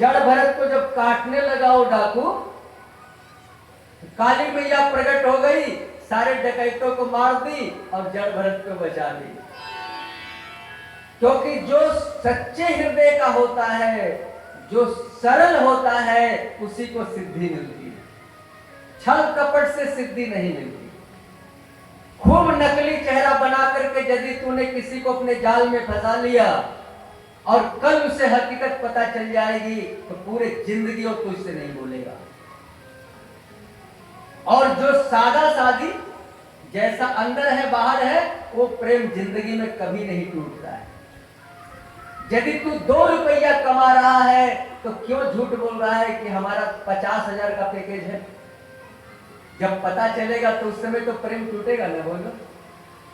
जड़ भरत को जब काटने लगा वो डाकू, काली मैया प्रकट हो गई, सारे डकैतों को मार दी और जड़ भरत को बचा दी। क्योंकि जो सच्चे हृदय का होता है, जो सरल होता है, उसी को सिद्धि मिलती है। छल कपट से सिद्धि नहीं मिलती। खूब नकली चेहरा बना करके यदि तूने किसी को अपने जाल में फंसा लिया और कल उसे हकीकत पता चल जाएगी तो पूरे जिंदगी वो तुझसे नहीं बोलेगा। और जो सादा सादी जैसा अंदर है बाहर है, वो प्रेम जिंदगी में कभी नहीं टूटता है। यदि तू 2 रुपया कमा रहा है तो क्यों झूठ बोल रहा है कि हमारा 50,000 का पैकेज है? जब पता चलेगा तो उस समय तो प्रेम टूटेगा ना, बोलो।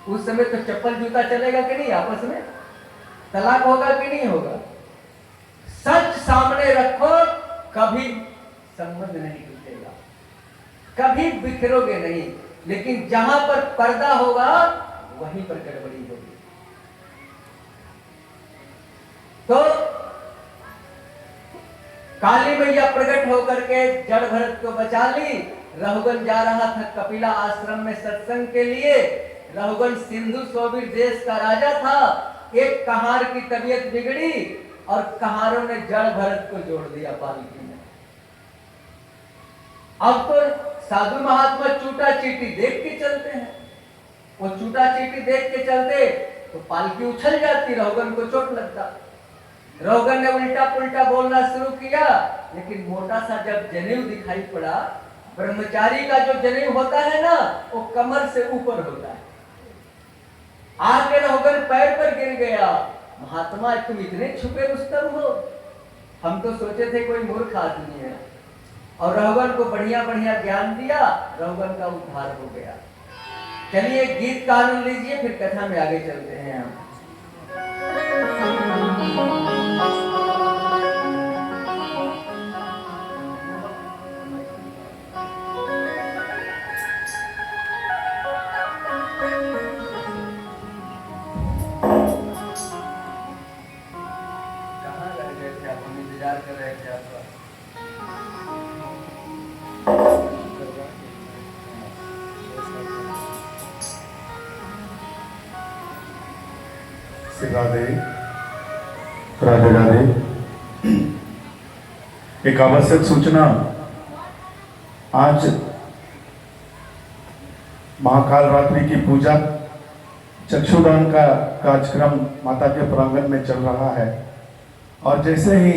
उस समय तो चप्पल जूता चलेगा कि नहीं, आपस में तलाक होगा कि नहीं होगा? सच सामने रखो, कभी संबंध नहीं टूटेगा, कभी बिखरोगे नहीं। लेकिन जहां पर पर्दा होगा वहीं पर गड़बड़ी होगी। तो काली मैया प्रकट होकर के जड़ भरत को बचा ली। रहुगन जा रहा था कपिला आश्रम में सत्संग के लिए। रहुगन सिंधु सोबीर देश का राजा था। एक कहार की तबीयत बिगड़ी और कहारों ने जड़ भरत को जोड़ दिया पालकी में। अब तो साधु महात्मा चूटा चीटी देख के चलते हैं। वो चूटा चीटी देख के चलते तो पालकी उछल जाती, रहुगन को चोट लगता। रहुगन ने उल्टा पुल्टा बोलना शुरू किया, लेकिन मोटा सा जब जनेऊ दिखाई पड़ा, ब्रह्मचारी का जो जनेऊ होता है ना, वो कमर से ऊपर होता है। आके रहुगन पैर पर गिर गया। महात्मा तुम इतने छुपे रुस्तम हो, हम तो सोचे थे कोई मूर्ख आदमी है। और रहुगन को बढ़िया बढ़िया ज्ञान दिया, रहुगन का उद्धार हो गया। चलिए गीत का आनंद लीजिए, फिर कथा में आगे चलते हैं हम। राधे राधे राधे। एक आवश्यक सूचना, आज महाकाल रात्रि की पूजा चक्षुदान का कार्यक्रम माता के प्रांगण में चल रहा है। और जैसे ही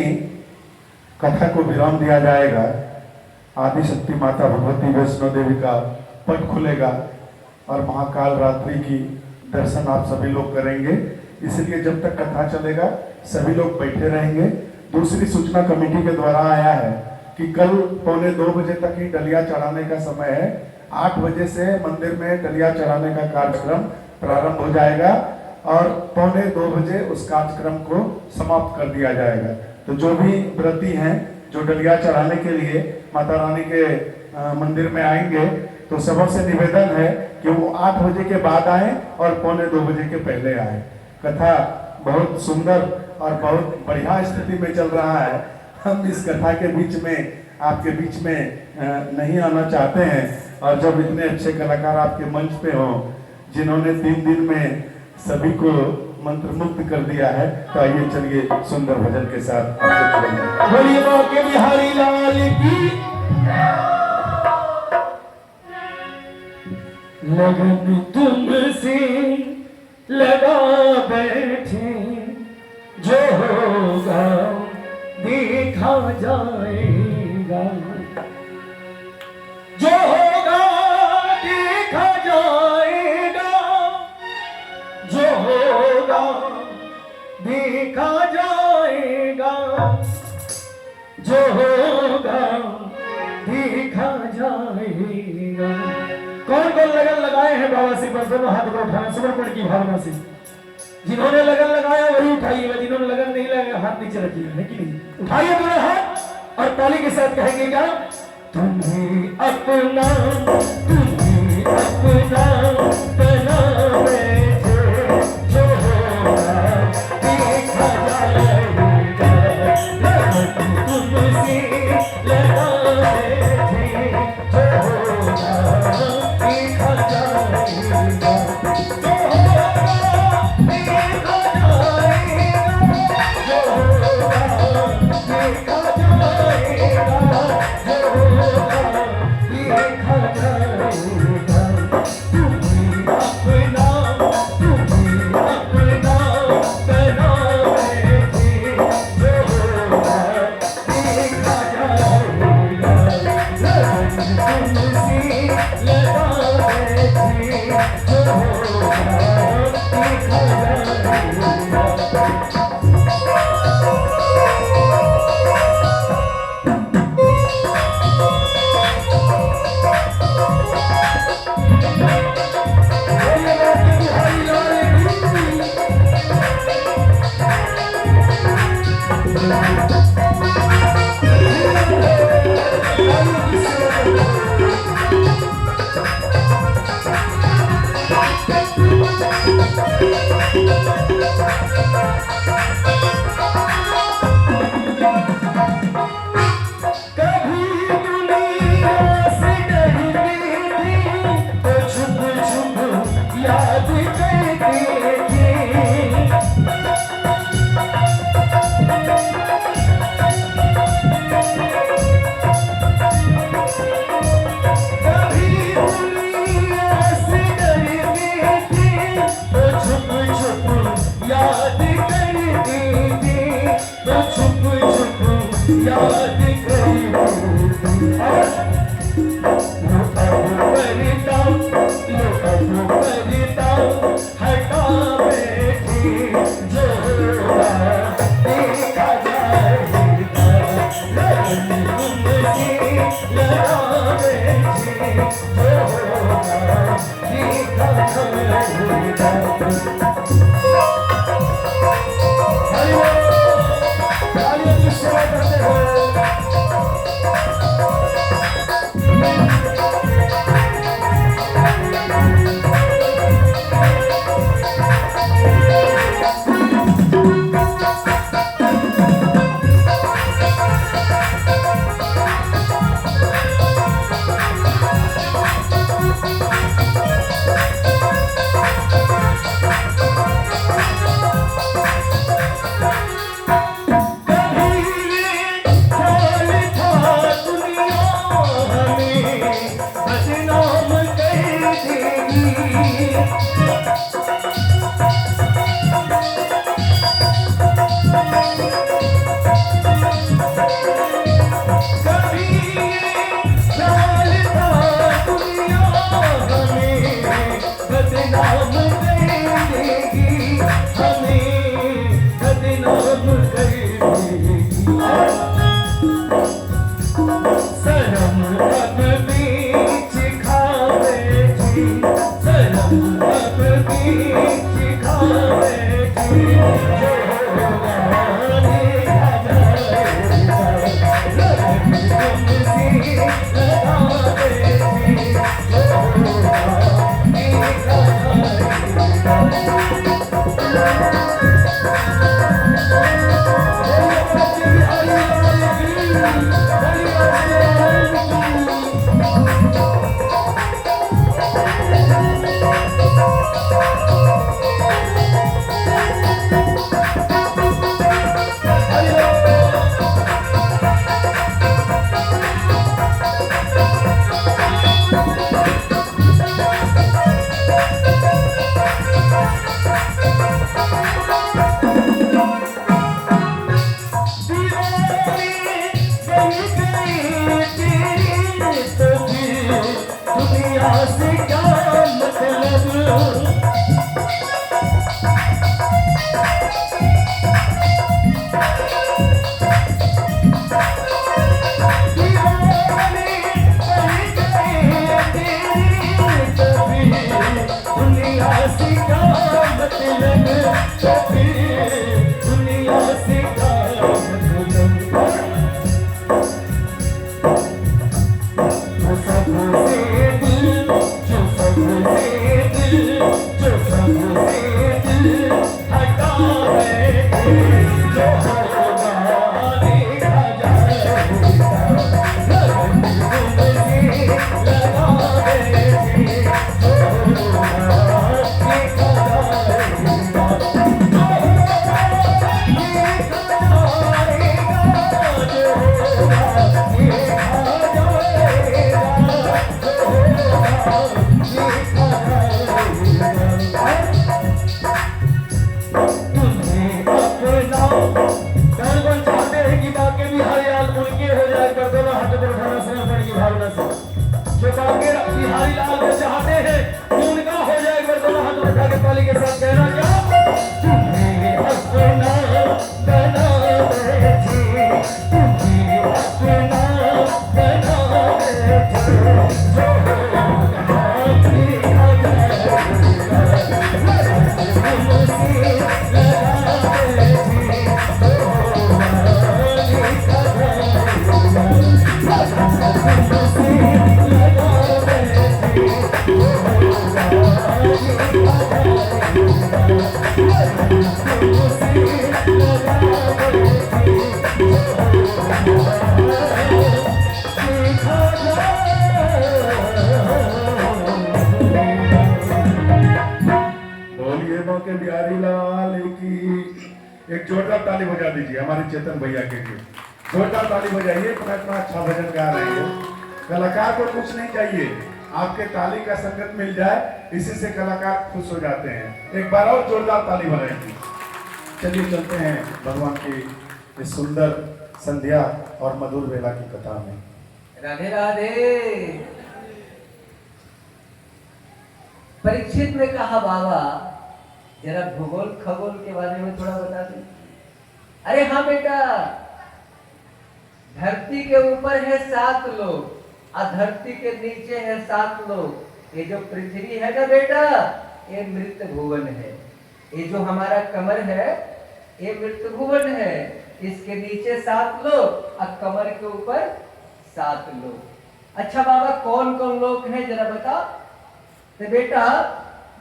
कथा को विराम दिया जाएगा, आदि शक्ति माता भगवती वैष्णो देवी का पट खुलेगा और महाकाल रात्रि की दर्शन आप सभी लोग करेंगे। इसलिए जब तक कथा चलेगा सभी लोग बैठे रहेंगे। दूसरी सूचना कमेटी के द्वारा आया है कि कल 1:45 बजे तक ही डलिया चढ़ाने का समय है। 8 बजे से मंदिर में डलिया चढ़ाने का कार्यक्रम प्रारंभ हो जाएगा और 1:45 बजे उस कार्यक्रम को समाप्त कर दिया जाएगा। तो जो भी व्रती हैं जो डलिया चढ़ाने के लिए माता रानी के मंदिर में आएंगे, तो सबसे निवेदन है कि वो 8 बजे के बाद आए और 1:45 बजे के पहले आए। कथा बहुत सुंदर और बहुत बढ़िया स्थिति में चल रहा है। हम इस कथा के बीच में, आपके बीच में नहीं आना चाहते हैं। और जब इतने अच्छे कलाकार आपके मंच पे हों, जिन्होंने 3 दिन में सभी को मंत्र मुक्त कर दिया है, तो आइए चलिए सुंदर भजन के साथ आपको चलेंगे। बोलिए बांके बिहारी लाल की। लगन तुमसे लगा बैठे, जो होगा देखा जाएगा, जो होगा देखा जाएगा, जो होगा देखा जाएगा, जो होगा देखा जाएगा। कौन कौन लगन लगाए हैं बाबा से? बस दोनों हाथ को उठाना समर्पण की भावना से। जिन्होंने लगन लगाया वही उठाइएगा, जिन्होंने लगन नहीं लगाया हाथ नीचे रखिएगा, है कि नहीं? उठाइए दोनों हाथ और ताली के साथ कहेंगे क्या? तुम्हें अपना, तुम्हें अपना बना बैठे, जो होगा देखा जाएगा। याद करी हो लो अब परिता हटा बैठी जो देखा जाएगा लगन उनकी लगा बैठी जो देखा जाएगा। तालियों की सेवा करते हो। एक जोरदार ताली बजा दीजिए हमारे चेतन भैया के लिए। जोरदार ताली बजाइए, इतना अच्छा भजन गा रहे हैं। कलाकार को कुछ नहीं चाहिए, आपके ताली का संगत मिल जाए, इसी से कलाकार खुश हो जाते हैं। एक बार और जोरदार ताली बजाइए। चलिए चलते हैं भगवान की इस सुंदर संध्या और मधुर बेला की कथा में। राधे राधे। परीक्षित ने कहा बाबा जरा भूगोल खगोल के बारे में थोड़ा बता दें। अरे हाँ बेटा, धरती के ऊपर है 7 लोग और धरती के नीचे है 7 लोग। ये जो पृथ्वी है ना बेटा, ये मृत भुवन है। ये जो हमारा कमर है ये मृत भुवन है। इसके नीचे 7 लोग और कमर के ऊपर 7 लोग। अच्छा बाबा कौन कौन लोग हैं जरा बता। तो बेटा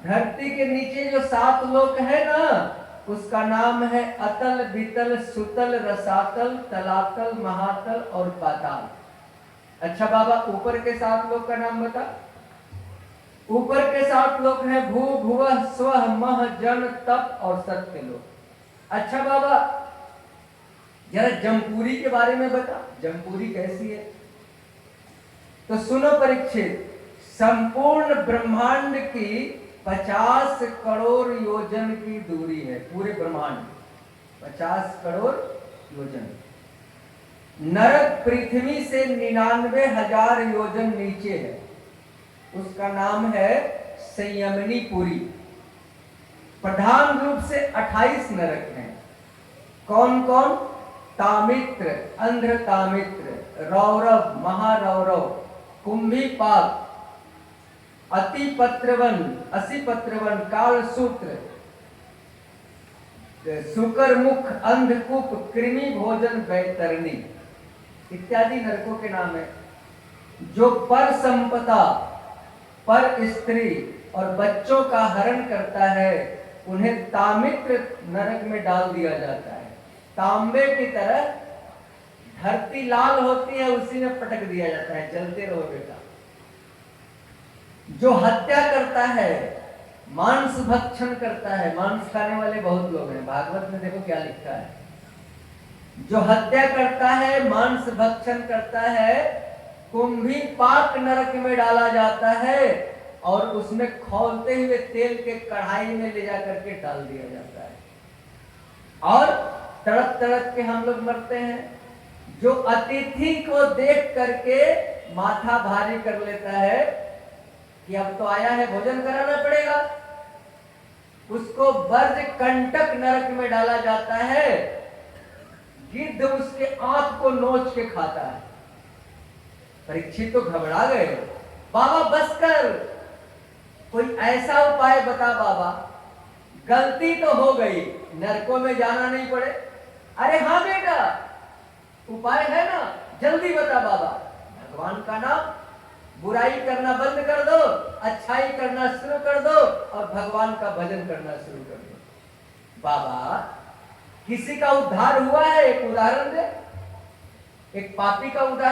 धरती के नीचे जो 7 लोक है ना, उसका नाम है अतल, वितल, सुतल, रसातल, तलातल, महातल और पाताल। अच्छा बाबा ऊपर के 7 लोक का नाम बता। ऊपर के 7 लोक हैं भू, भुवः, स्वः, मह, जन, तप और सत्य लोक। अच्छा बाबा जरा जमपुरी के बारे में बता, जमपुरी कैसी है। तो सुनो परीक्षित, संपूर्ण ब्रह्मांड की 50 करोड़ योजन की दूरी है। पूरे ब्रह्मांड 50 करोड़ योजन। नरक पृथ्वी से 99,000 योजन नीचे है। उसका नाम है संयमनी पुरी। प्रधान रूप से 28 नरक हैं। कौन कौन? तामित्र, अंध्र तामित्र, रौरव, महारौरव, कुंभीपाक, अतिपत्रवन, असिपत्रवन, कालसूत्र, सुकरमुख, अंधकूप, कृमि भोजन, वैतरणी इत्यादि नरकों के नाम है। जो पर संपदा, पर स्त्री और बच्चों का हरण करता है उन्हें तामित्र नरक में डाल दिया जाता है। तांबे की तरह धरती लाल होती है, उसी में पटक दिया जाता है। चलते रहो बेटा। जो हत्या करता है, मांस भक्षण करता है, मांस खाने वाले बहुत लोग हैं, भागवत में देखो क्या लिखा है। जो हत्या करता है, मांस भक्षण करता है, कुंभी पाक नरक में डाला जाता है और उसमें खौलते हुए तेल के कढ़ाई में ले जाकर के डाल दिया जाता है और तड़प तड़प के हम लोग मरते हैं। जो अतिथि को देख करके माथा भारी कर लेता है कि अब तो आया है भोजन कराना पड़ेगा, उसको वर्ज कंटक नरक में डाला जाता है। गिद्ध उसके आंख को नोच के खाता है। परीक्षित तो घबरा गए। बाबा बस कर, कोई ऐसा उपाय बता बाबा, गलती तो हो गई, नरकों में जाना नहीं पड़े। अरे हाँ बेटा उपाय है ना, जल्दी बता बाबा। भगवान का नाम, बुराई करना बंद कर दो, अच्छाई करना शुरू कर दो और भगवान का भजन करना शुरू कर दो। बाबा किसी का उद्धार हुआ है? एक उदाहरण दे, एक पापी का उदाहरण।